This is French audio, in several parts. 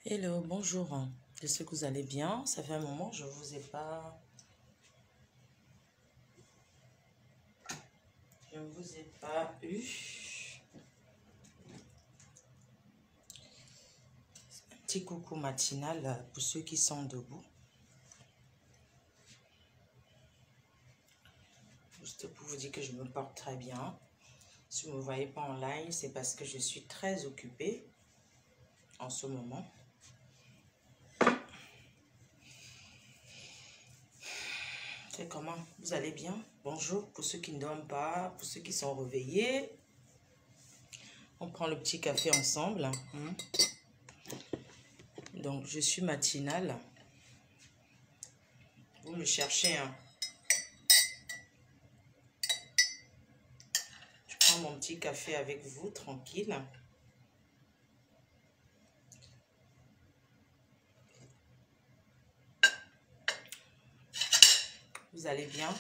Hello, bonjour. J'espère que vous allez bien. Ça fait un moment, je ne vous ai pas eu. Un petit coucou matinal pour ceux qui sont debout. Juste pour vous dire que je me porte très bien. Si vous ne me voyez pas en live, c'est parce que je suis très occupée en ce moment. C'est comment? Vous allez bien? Bonjour pour ceux qui ne dorment pas, pour ceux qui sont réveillés. On prend le petit café ensemble. Donc, je suis matinale. Vous me cherchez, hein? Je prends mon petit café avec vous, tranquille. Vous allez bien?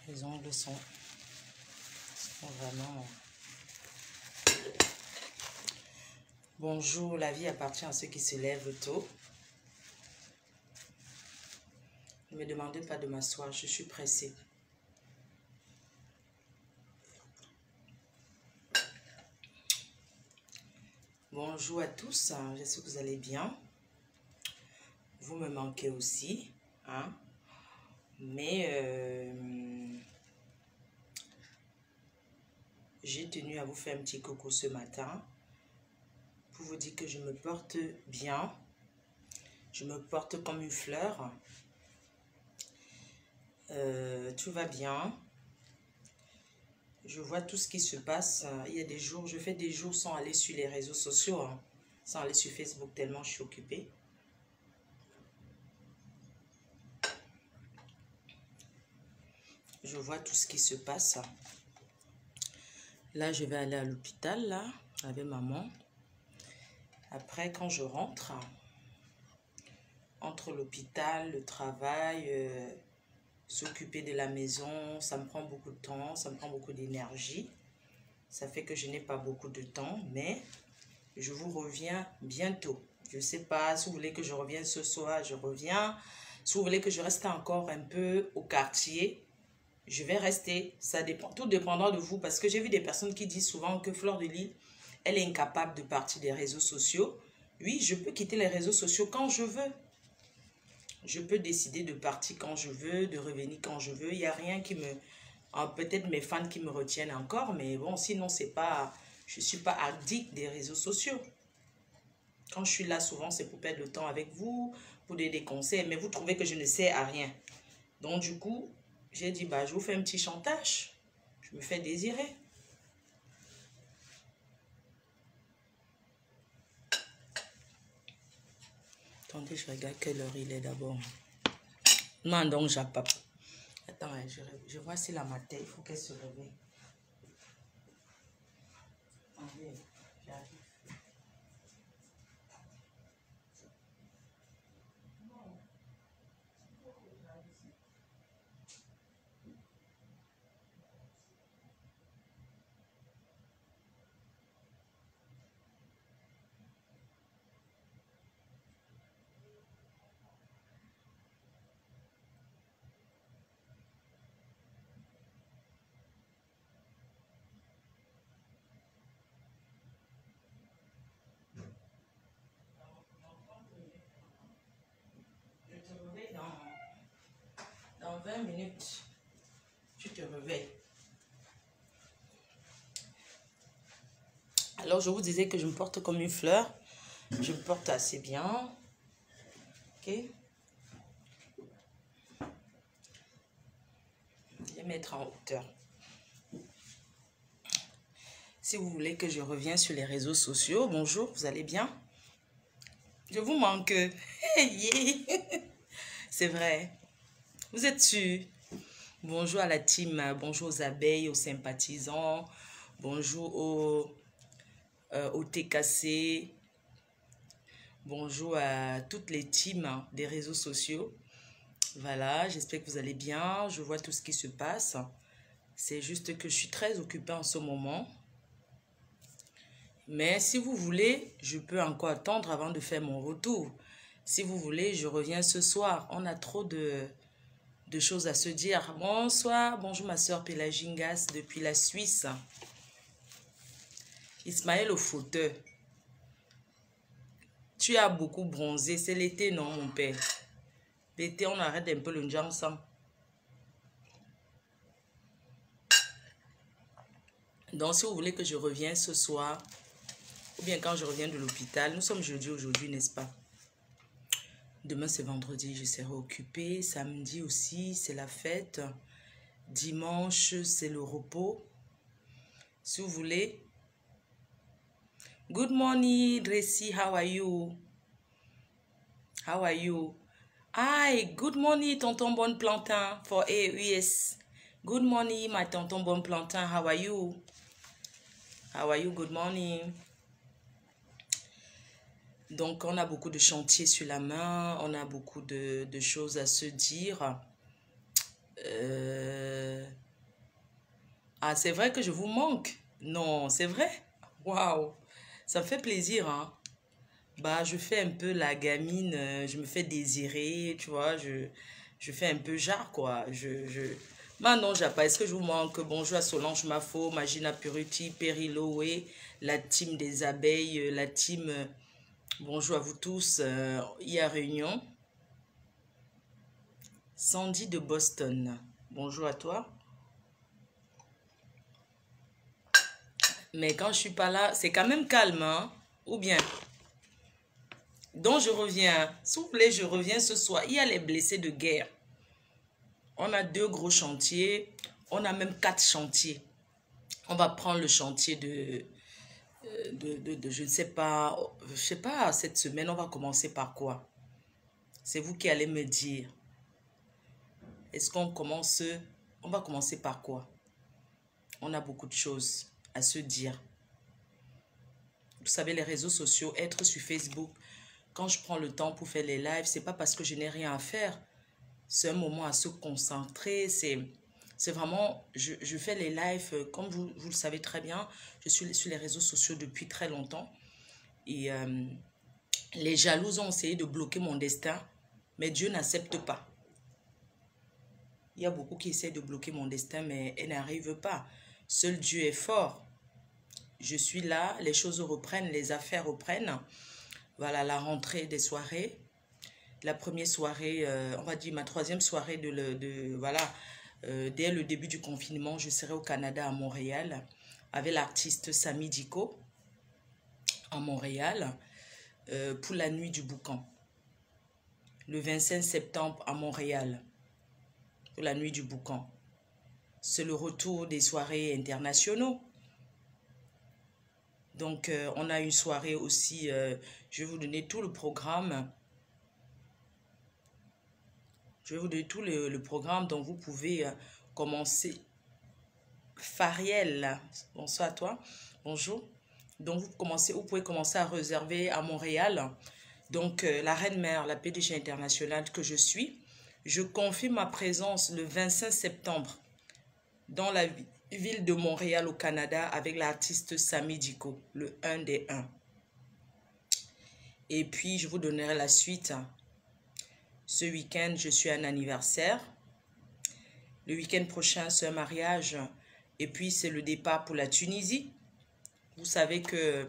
Les ongles sont vraiment... Bonjour, la vie appartient à ceux qui se lèvent tôt. Ne me demandez pas de m'asseoir, je suis pressée. Bonjour à tous, j'espère que vous allez bien. Vous me manquez aussi, hein? Mais j'ai tenu à vous faire un petit coucou ce matin pour vous dire que je me porte bien. Je me porte comme une fleur. Tout va bien. Je vois tout ce qui se passe. Il y a des jours, je fais des jours sans aller sur les réseaux sociaux, hein, sans aller sur Facebook tellement je suis occupée. Je vois tout ce qui se passe. Là, je vais aller à l'hôpital, là, avec maman. Après, quand je rentre, entre l'hôpital, le travail, s'occuper de la maison, ça me prend beaucoup de temps, ça me prend beaucoup d'énergie. Ça fait que je n'ai pas beaucoup de temps, mais je vous reviens bientôt. Je ne sais pas, si vous voulez que je revienne ce soir, je reviens. Si vous voulez que je reste encore un peu au quartier, je vais rester. Ça dépend, tout dépendra de vous, parce que j'ai vu des personnes qui disent souvent que Fleur de Lys, elle est incapable de partir des réseaux sociaux. Oui, je peux quitter les réseaux sociaux quand je veux. Je peux décider de partir quand je veux, de revenir quand je veux. Il n'y a rien qui me... Peut-être mes fans qui me retiennent encore, mais bon, sinon, c'est pas... Je ne suis pas addict des réseaux sociaux. Quand je suis là, souvent, c'est pour perdre le temps avec vous, pour donner des conseils, mais vous trouvez que je ne sais à rien. Donc, du coup, j'ai dit, bah, je vous fais un petit chantage. Je me fais désirer. Attendez, je regarde quelle heure il est d'abord. Non, donc, j'appelle. Attends, je vois si la matin, il faut qu'elle se réveille. Attendez, j'arrive. Je te réveille dans 20 minutes. Tu te réveilles. Alors, je vous disais que je me porte comme une fleur. Je me porte assez bien. Ok. Je vais mettre en hauteur. Si vous voulez que je revienne sur les réseaux sociaux, bonjour, vous allez bien? Je vous manque. Hey, c'est vrai. Vous êtes sûr? Bonjour à la team, bonjour aux abeilles, aux sympathisants, bonjour aux TKC, bonjour à toutes les teams des réseaux sociaux. Voilà, j'espère que vous allez bien. Je vois tout ce qui se passe. C'est juste que je suis très occupée en ce moment. Mais si vous voulez, je peux encore attendre avant de faire mon retour. Si vous voulez, je reviens ce soir. On a trop de choses à se dire. Bonsoir, bonjour ma soeur Pélagingas depuis la Suisse. Ismaël au fauteuil. Tu as beaucoup bronzé. C'est l'été, non, mon père? L'été, on arrête un peu le ensemble. Donc, si vous voulez que je revienne ce soir, ou bien quand je reviens de l'hôpital, nous sommes jeudi aujourd'hui, n'est-ce pas? Demain, c'est vendredi, je serai occupée. Samedi aussi, c'est la fête. Dimanche, c'est le repos. Si vous voulez. Good morning, Tracy. How are you? How are you? Hi, good morning, tonton Bon Plantain for AUS. Good morning, my tonton Bon Plantain. How are you? How are you? Good morning. Donc, on a beaucoup de chantiers sur la main. On a beaucoup de choses à se dire. Ah, c'est vrai que je vous manque. Non, c'est vrai. Waouh, ça me fait plaisir, hein. Bah, je fais un peu la gamine, je me fais désirer, tu vois, je fais un peu genre, quoi. Maintenant, j'appelle, est-ce que je vous manque? Bonjour à Solange Mafo, Magina Puruti, Periloé, la team des abeilles, la team... bonjour à vous tous. Il y a réunion. Sandy de Boston, bonjour à toi. Mais quand je suis pas là, c'est quand même calme, hein? Ou bien? Donc, je reviens. S'il vous plaît, je reviens ce soir. Il y a les blessés de guerre. On a 2 gros chantiers. On a même 4 chantiers. On va prendre le chantier je ne sais pas. Je sais pas, cette semaine, on va commencer par quoi? C'est vous qui allez me dire. Est-ce qu'on commence? On va commencer par quoi? On a beaucoup de choses à se dire. Vous savez, les réseaux sociaux, être sur Facebook, quand je prends le temps pour faire les lives, c'est pas parce que je n'ai rien à faire. C'est un moment à se concentrer. C'est vraiment, je fais les lives, comme vous le savez très bien, je suis sur les réseaux sociaux depuis très longtemps. Et les jaloux ont essayé de bloquer mon destin, mais Dieu n'accepte pas. Il y a beaucoup qui essaient de bloquer mon destin, mais elles n'arrivent pas. Seul Dieu est fort. Je suis là, les choses reprennent, les affaires reprennent. Voilà, la rentrée des soirées. La première soirée, on va dire ma 3e soirée voilà, dès le début du confinement, je serai au Canada, à Montréal, avec l'artiste Samy Diko, à Montréal, pour la nuit du boucan. Le 25 septembre à Montréal, pour la nuit du boucan. C'est le retour des soirées internationaux. Donc, on a une soirée aussi, je vais vous donner tout le programme. Je vais vous donner tout le programme dont vous pouvez commencer. Fariel, bonsoir à toi. Bonjour. Donc, vous pouvez commencer à réserver à Montréal. Donc, la Reine-Mère, la PDG internationale que je suis, je confirme ma présence le 25 septembre dans la ville de Montréal au Canada avec l'artiste Samy Diko, le 1 des 1. Et puis, je vous donnerai la suite. Ce week-end, je suis à un anniversaire. Le week-end prochain, c'est un mariage. Et puis, c'est le départ pour la Tunisie. Vous savez que,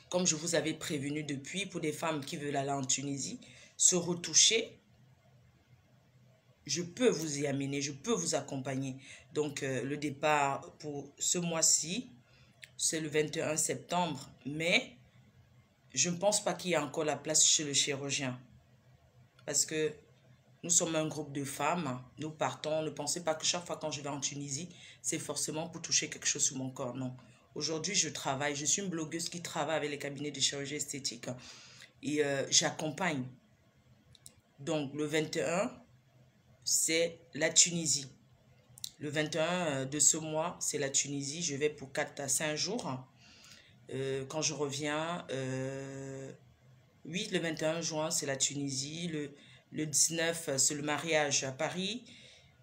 comme je vous avais prévenu depuis, pour des femmes qui veulent aller en Tunisie, se retoucher, je peux vous y amener, je peux vous accompagner. Donc, le départ pour ce mois-ci, c'est le 21 septembre. Mais, je ne pense pas qu'il y ait encore la place chez le chirurgien. Parce que nous sommes un groupe de femmes, nous partons. Ne pensez pas que chaque fois quand je vais en Tunisie, c'est forcément pour toucher quelque chose sur mon corps. Non, Aujourd'hui, je travaille. Je suis une blogueuse qui travaille avec les cabinets de chirurgie esthétique et j'accompagne. Donc, le 21, c'est la Tunisie. Le 21 de ce mois, c'est la Tunisie. Je vais pour 4 à 5 jours. Quand je reviens, oui, le 21 juin, c'est la Tunisie. Le 19, c'est le mariage à Paris.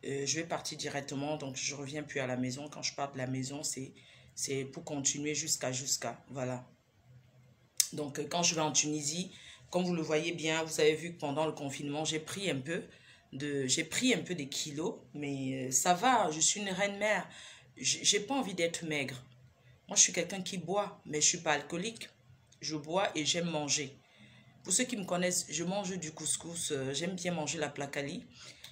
Je vais partir directement, donc je reviens plus à la maison. Quand je pars de la maison, c'est pour continuer jusqu'à. Voilà. Donc, quand je vais en Tunisie, comme vous le voyez bien, vous avez vu que pendant le confinement, j'ai pris un peu des kilos, mais ça va, je suis une reine mère. J'ai pas envie d'être maigre. Moi, je suis quelqu'un qui boit, mais je suis pas alcoolique. Je bois et j'aime manger. Pour ceux qui me connaissent, je mange du couscous. J'aime bien manger la placali.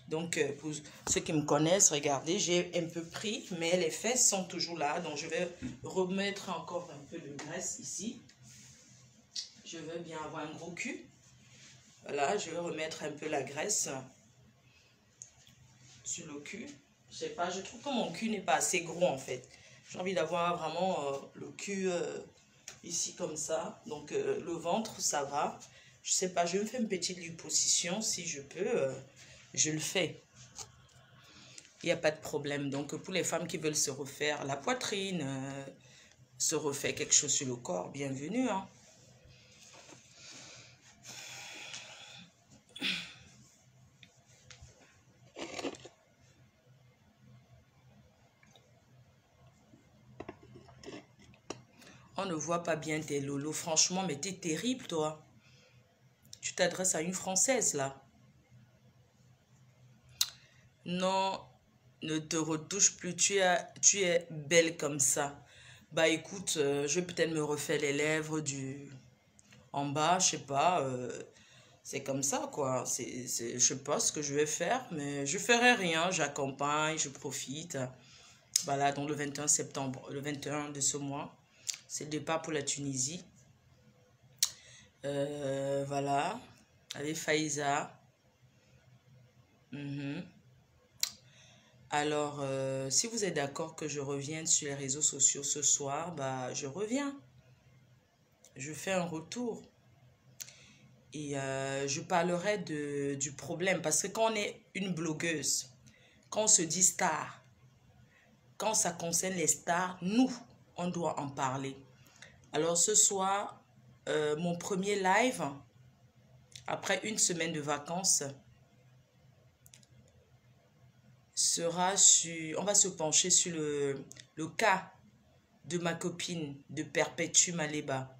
Donc, pour ceux qui me connaissent, regardez, j'ai un peu pris, mais les fesses sont toujours là. Donc, je vais remettre encore un peu de graisse ici. Je veux bien avoir un gros cul. Voilà, je vais remettre un peu la graisse sur le cul. Je sais pas, je trouve que mon cul n'est pas assez gros en fait. J'ai envie d'avoir vraiment le cul ici comme ça. Donc, le ventre, ça va. Je sais pas, je me fais une petite liposuction si je peux. Je le fais. Il n'y a pas de problème. Donc, pour les femmes qui veulent se refaire la poitrine, se refaire quelque chose sur le corps, bienvenue. Hein. On ne voit pas bien tes lolos. Franchement, mais t'es terrible, toi. Tu t'adresses à une Française, là. Non, ne te retouche plus. Tu es belle comme ça. Bah, écoute, je vais peut-être me refaire les lèvres en bas, je sais pas. C'est comme ça, quoi. Je sais pas ce que je vais faire, mais je ferai rien. J'accompagne, je profite. Voilà, donc le 21 septembre, le 21 de ce mois, c'est le départ pour la Tunisie. Voilà, avec Faïza. Alors, si vous êtes d'accord que je revienne sur les réseaux sociaux ce soir, bah, je reviens. Je fais un retour. Et je parlerai du problème. Parce que quand on est une blogueuse, quand on se dit star, quand ça concerne les stars, nous, on doit en parler. Alors ce soir, mon premier live, après une semaine de vacances, sera sur... On va se pencher sur le cas de ma copine, de Perpétue Maleba.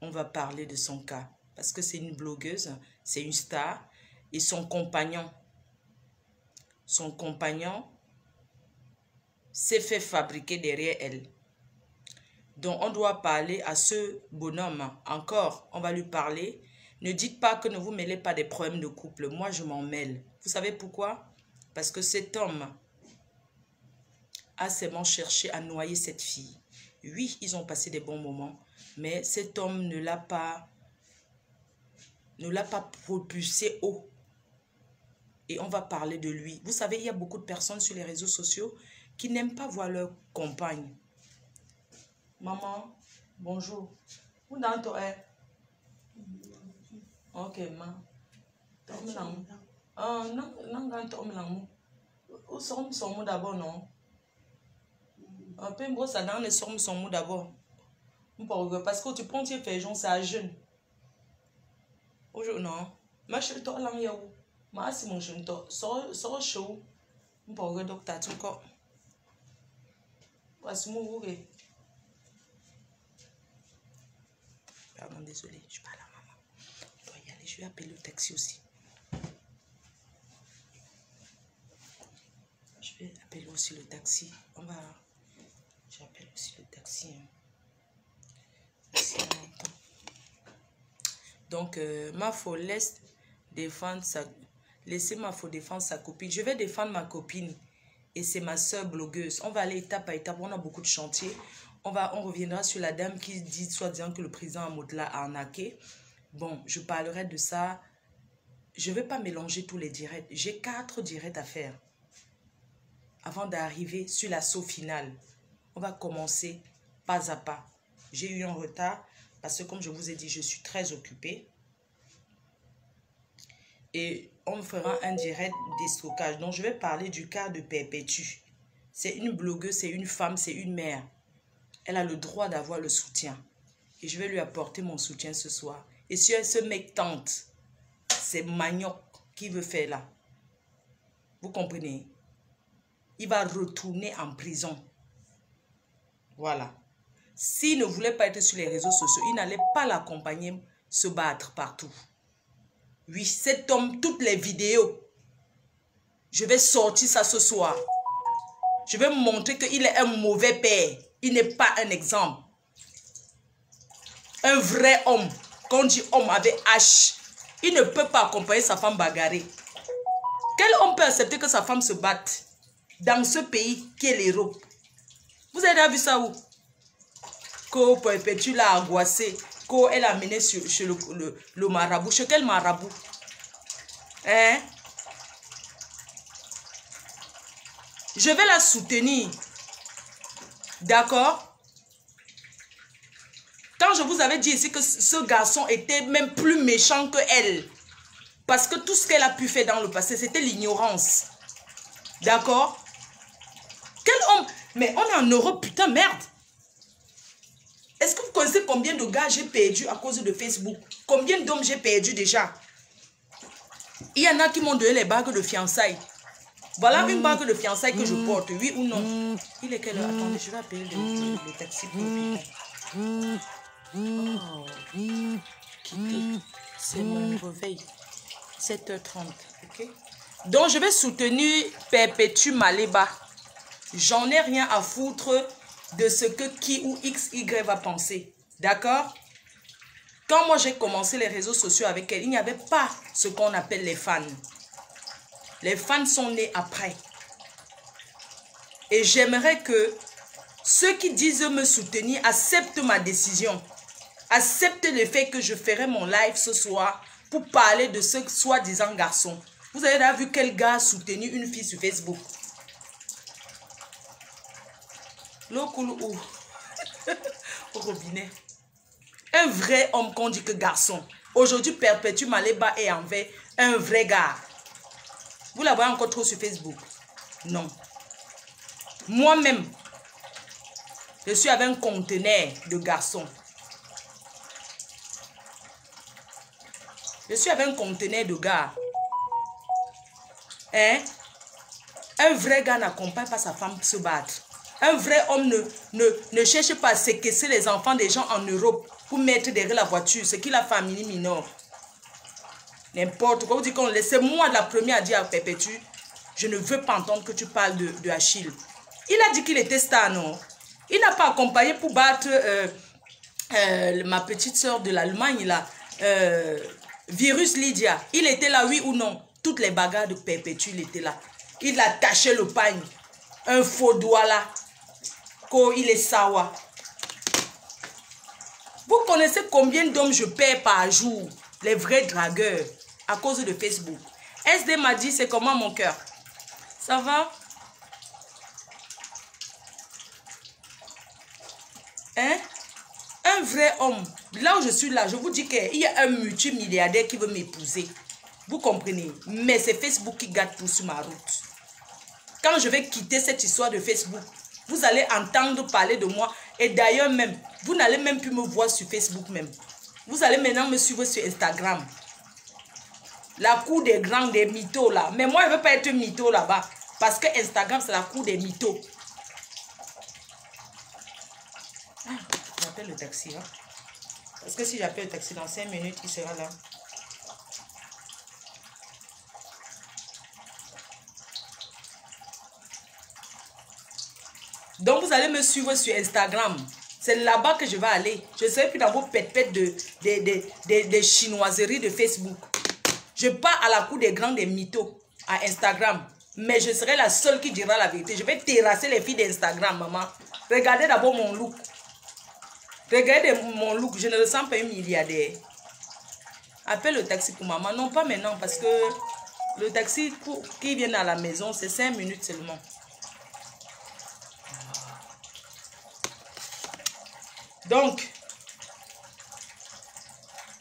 On va parler de son cas. Parce que c'est une blogueuse, c'est une star. Et son compagnon s'est fait fabriquer derrière elle. Donc, on doit parler à ce bonhomme. Encore, on va lui parler. Ne dites pas que ne vous mêlez pas des problèmes de couple. Moi, je m'en mêle. Vous savez pourquoi? Parce que cet homme a seulement cherché à noyer cette fille. Oui, ils ont passé des bons moments, mais cet homme ne l'a pas propulsé haut. Et on va parler de lui. Vous savez, il y a beaucoup de personnes sur les réseaux sociaux qui n'aiment pas voir leur compagne. Maman, bonjour. Où dans toi? Ok, ma. Ah, non, où sont son d'abord, non? Un peu gros, ça dans les sommes son mot d'abord. Parce que tu prends tes féjons, c'est à jeune. Aujourd'hui, non. Ma chérie, toi, là, y'a où? Ma si mon jeune, toi, sors chaud. On peut regarder docteur, tu encore. Voici mon ouvrier. Pardon, désolé, je parle à maman. Je dois y aller, je vais appeler le taxi aussi. Je vais appeler aussi le taxi. J'appelle aussi le taxi. Donc, ma faut laisser défendre laisser ma faut défendre sa copine. Je vais défendre ma copine. Et c'est ma soeur blogueuse. On va aller étape à étape. On a beaucoup de chantiers. On reviendra sur la dame qui dit, soi-disant, que le président Amodla a arnaqué. Bon, je parlerai de ça. Je ne vais pas mélanger tous les directs. J'ai 4 directs à faire avant d'arriver sur l'assaut final. On va commencer pas à pas. J'ai eu un retard parce que comme je vous ai dit, je suis très occupée. Et on fera un direct déstockage. Donc, je vais parler du cas de Perpétue. C'est une blogueuse, c'est une femme, c'est une mère. Elle a le droit d'avoir le soutien. Et je vais lui apporter mon soutien ce soir. Et si ce mec tente, c'est Manioc qui veut faire là. Vous comprenez? Il va retourner en prison. Voilà. S'il ne voulait pas être sur les réseaux sociaux, il n'allait pas l'accompagner se battre partout. Oui, cet homme, toutes les vidéos, je vais sortir ça ce soir. Je vais montrer qu'il est un mauvais père. Il n'est pas un exemple. Un vrai homme, quand on dit homme avec H, il ne peut pas accompagner sa femme bagarrée. Quel homme peut accepter que sa femme se batte dans ce pays qui est l'Europe? Vous avez déjà vu ça où? Qu'au Perpétue l'a angoissé, qu'elle a amené chez le marabout. Chez quel marabout? Hein? Je vais la soutenir. D'accord? Quand je vous avais dit ici que ce garçon était même plus méchant que elle. Parce que tout ce qu'elle a pu faire dans le passé, c'était l'ignorance. D'accord? Quel homme? Mais on est en Europe, putain, merde. Est-ce que vous connaissez combien de gars j'ai perdu à cause de Facebook? Combien d'hommes j'ai perdu déjà? Il y en a qui m'ont donné les bagues de fiançailles. Voilà une bague de fiançailles que je porte, oui ou non? Il est quelle heure? Attendez, je vais appeler le taxi pour l'hôpital. Oh, quitter. C'est mon réveil. 7h30, ok? Donc, je vais soutenir Perpétue Maleba. J'en ai rien à foutre de ce que qui ou XY va penser. D'accord? Quand moi j'ai commencé les réseaux sociaux avec elle, il n'y avait pas ce qu'on appelle les fans. Les fans sont nés après. Et j'aimerais que ceux qui disent me soutenir acceptent ma décision. Acceptent le fait que je ferai mon live ce soir pour parler de ce soi-disant garçon. Vous avez déjà vu quel gars a soutenu une fille sur Facebook? L'eau coule où? Au robinet. Un vrai homme qu'on dit que garçon. Aujourd'hui, Perpétue Maleba est envers un vrai gars. Vous la voyez encore trop sur Facebook? Non. Moi-même, je suis avec un conteneur de garçons. Je suis avec un conteneur de gars. Hein? Un vrai gars n'accompagne pas sa femme se battre. Un vrai homme ne cherche pas à séquestrer les enfants des gens en Europe pour mettre derrière la voiture. Ce qu'il a fait à Mini Minor. N'importe quoi. Vous dites qu'on laisse. C'est moi la première à dire à Perpétue, je ne veux pas entendre que tu parles de Achille. Il a dit qu'il était star, non? Il n'a pas accompagné pour battre ma petite soeur de l'Allemagne, là. Virus Lydia. Il était là, oui ou non? Toutes les bagarres de Perpétue, il était là. Il a taché le pagne. Un faux doigt là. Il est sawa. Vous connaissez combien d'hommes je perds par jour? Les vrais dragueurs. À cause de Facebook. SD m'a dit, c'est comment mon cœur? Ça va? Hein? Un vrai homme. Là où je suis là, je vous dis qu'il y a un multimilliardaire qui veut m'épouser. Vous comprenez? Mais c'est Facebook qui gâte tout sur ma route. Quand je vais quitter cette histoire de Facebook, vous allez entendre parler de moi. Et d'ailleurs même, vous n'allez même plus me voir sur Facebook même. Vous allez maintenant me suivre sur Instagram. La cour des grands, des mythos là. Mais moi, je ne veux pas être mytho là-bas. Parce que Instagram, c'est la cour des mythos. Ah, j'appelle le taxi. Hein? Parce que si j'appelle le taxi dans 5 minutes, il sera là. Donc, vous allez me suivre sur Instagram. C'est là-bas que je vais aller. Je ne serai plus dans vos pètes des chinoiseries de Facebook. Je pars à la cour des grands des mythos à Instagram. Mais je serai la seule qui dira la vérité. Je vais terrasser les filles d'Instagram, maman. Regardez d'abord mon look. Regardez mon look. Je ne ressens pas une milliardaire. Appelle le taxi pour maman. Non, pas maintenant parce que le taxi qui vient à la maison, c'est 5 minutes seulement. Donc,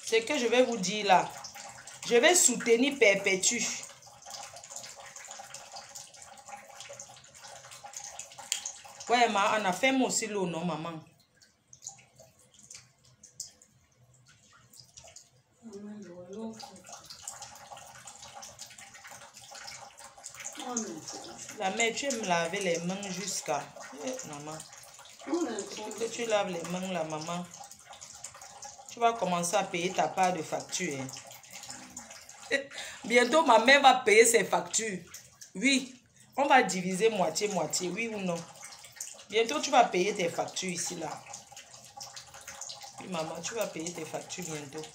ce que je vais vous dire là, je vais soutenir Perpétue. Ouais, on a fait moi aussi l'eau, non, maman? La mère, tu aimes laver les mains jusqu'à... maman. Que tu laves les mains, la maman. Tu vas commencer à payer ta part de facture. Hein. Bientôt, ma mère va payer ses factures. Oui, on va diviser moitié-moitié, oui ou non? Bientôt, tu vas payer tes factures ici, là. Oui, maman, tu vas payer tes factures bientôt.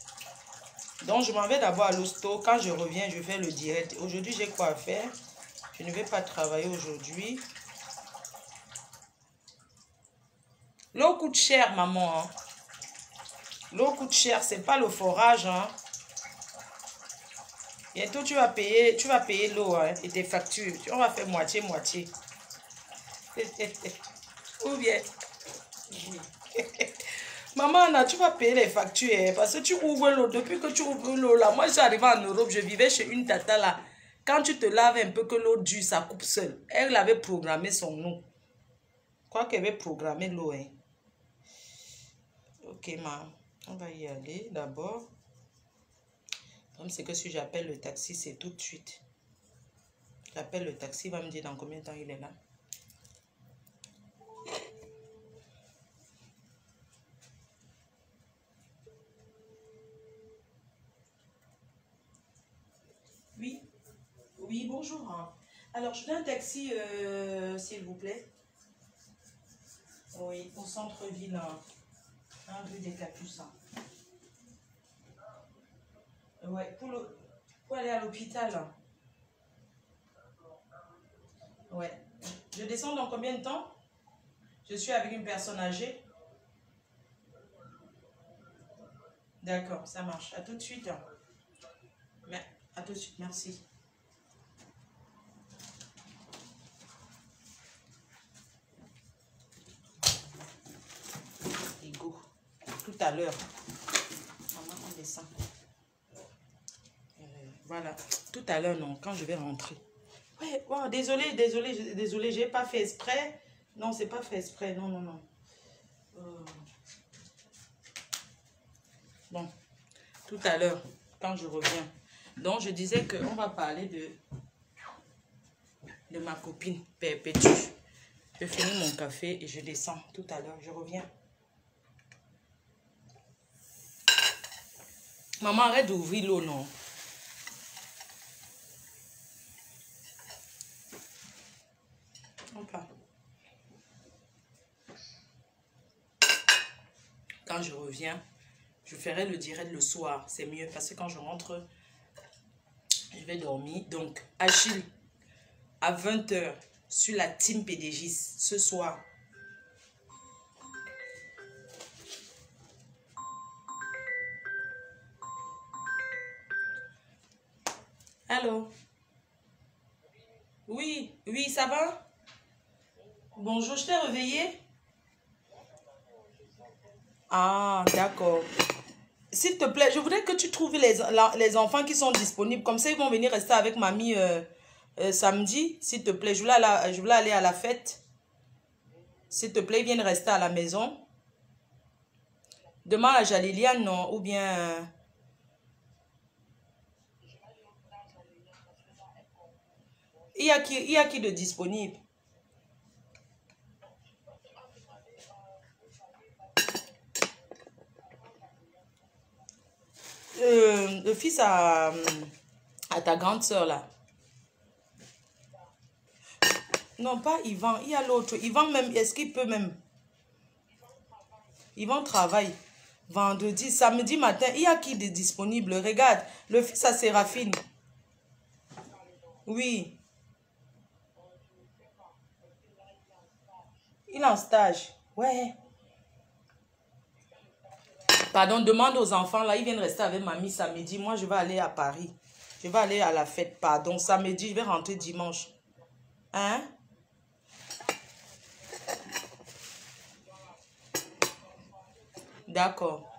Donc, je m'en vais d'abord à l'hosto. Quand je reviens, je fais le direct. Aujourd'hui, j'ai quoi à faire? Je ne vais pas travailler aujourd'hui. L'eau coûte cher, maman. Hein. L'eau coûte cher. C'est pas le forage. Hein. Bientôt, tu vas payer l'eau hein, et tes factures. On va faire moitié-moitié. Ou bien... Maman, Anna, tu vas payer les factures hein, parce que tu ouvres l'eau. Depuis que tu ouvres l'eau, là, moi, je suis arrivée en Europe, je vivais chez une tata là. Quand tu te laves un peu que l'eau dure, ça coupe seule. Elle avait programmé son eau. Je crois qu'elle avait programmé l'eau. Hein. Ok, ma, on va y aller d'abord. Comme c'est que si j'appelle le taxi, c'est tout de suite. J'appelle le taxi, il va me dire dans combien de temps il est là. Oui, oui, bonjour. Hein. Alors, je veux un taxi, s'il vous plaît. Oui, au centre-ville, hein, rue des Capucins. Ouais, pour aller à l'hôpital. Hein. Ouais. Je descends dans combien de temps? Je suis avec une personne âgée. D'accord, ça marche. À tout de suite. Hein. Mais, à tout de suite, merci. Ego. Tout à l'heure. Maman, on descend. Voilà. Tout à l'heure, non. Quand je vais rentrer. Ouais, wow, désolé, j'ai pas fait exprès. Non, c'est pas fait exprès. Non, non, non. Bon, tout à l'heure, quand je reviens. Donc, je disais qu'on va parler de ma copine Perpétue. Je finis mon café et je descends tout à l'heure. Je reviens. Maman, arrête d'ouvrir l'eau, non? Enfin. Quand je reviens, je ferai le direct le soir. C'est mieux parce que quand je rentre, je vais dormir. Donc, Achille, à 20 h, sur la team PDG ce soir. Allô? Oui, oui, ça va? Bonjour, je t'ai réveillé? Ah, d'accord. S'il te plaît, je voudrais que tu trouves les enfants qui sont disponibles. Comme ça, ils vont venir rester avec mamie samedi. S'il te plaît, je voulais aller à la fête. S'il te plaît, ils viennent rester à la maison. Demain à Jaliliane, non? Ou bien... il y a qui de disponible? Le fils à ta grande soeur là. Non, pas Yvan, il y a l'autre. Yvan même, est-ce qu'il peut même? Yvan travaille. Vendredi, samedi matin, il y a qui de disponible? Regarde, le fils à Séraphine. Oui. Il est en stage. Ouais. Pardon, demande aux enfants là, ils viennent rester avec mamie samedi. Moi, je vais aller à Paris. Je vais aller à la fête, pardon. Samedi, je vais rentrer dimanche. Hein? D'accord.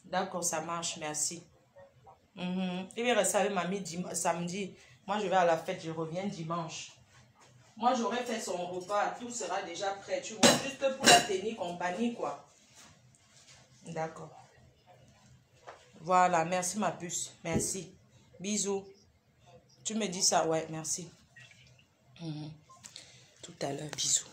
D'accord, ça marche, merci. Il va rester avec mamie samedi. Moi, je vais à la fête, je reviens dimanche. Moi, j'aurais fait son repas, tout sera déjà prêt, tu vois, juste pour la tenir compagnie, quoi. D'accord. Voilà, merci ma puce, merci. Bisous. Tu me dis ça, ouais, merci. Tout à l'heure, bisous.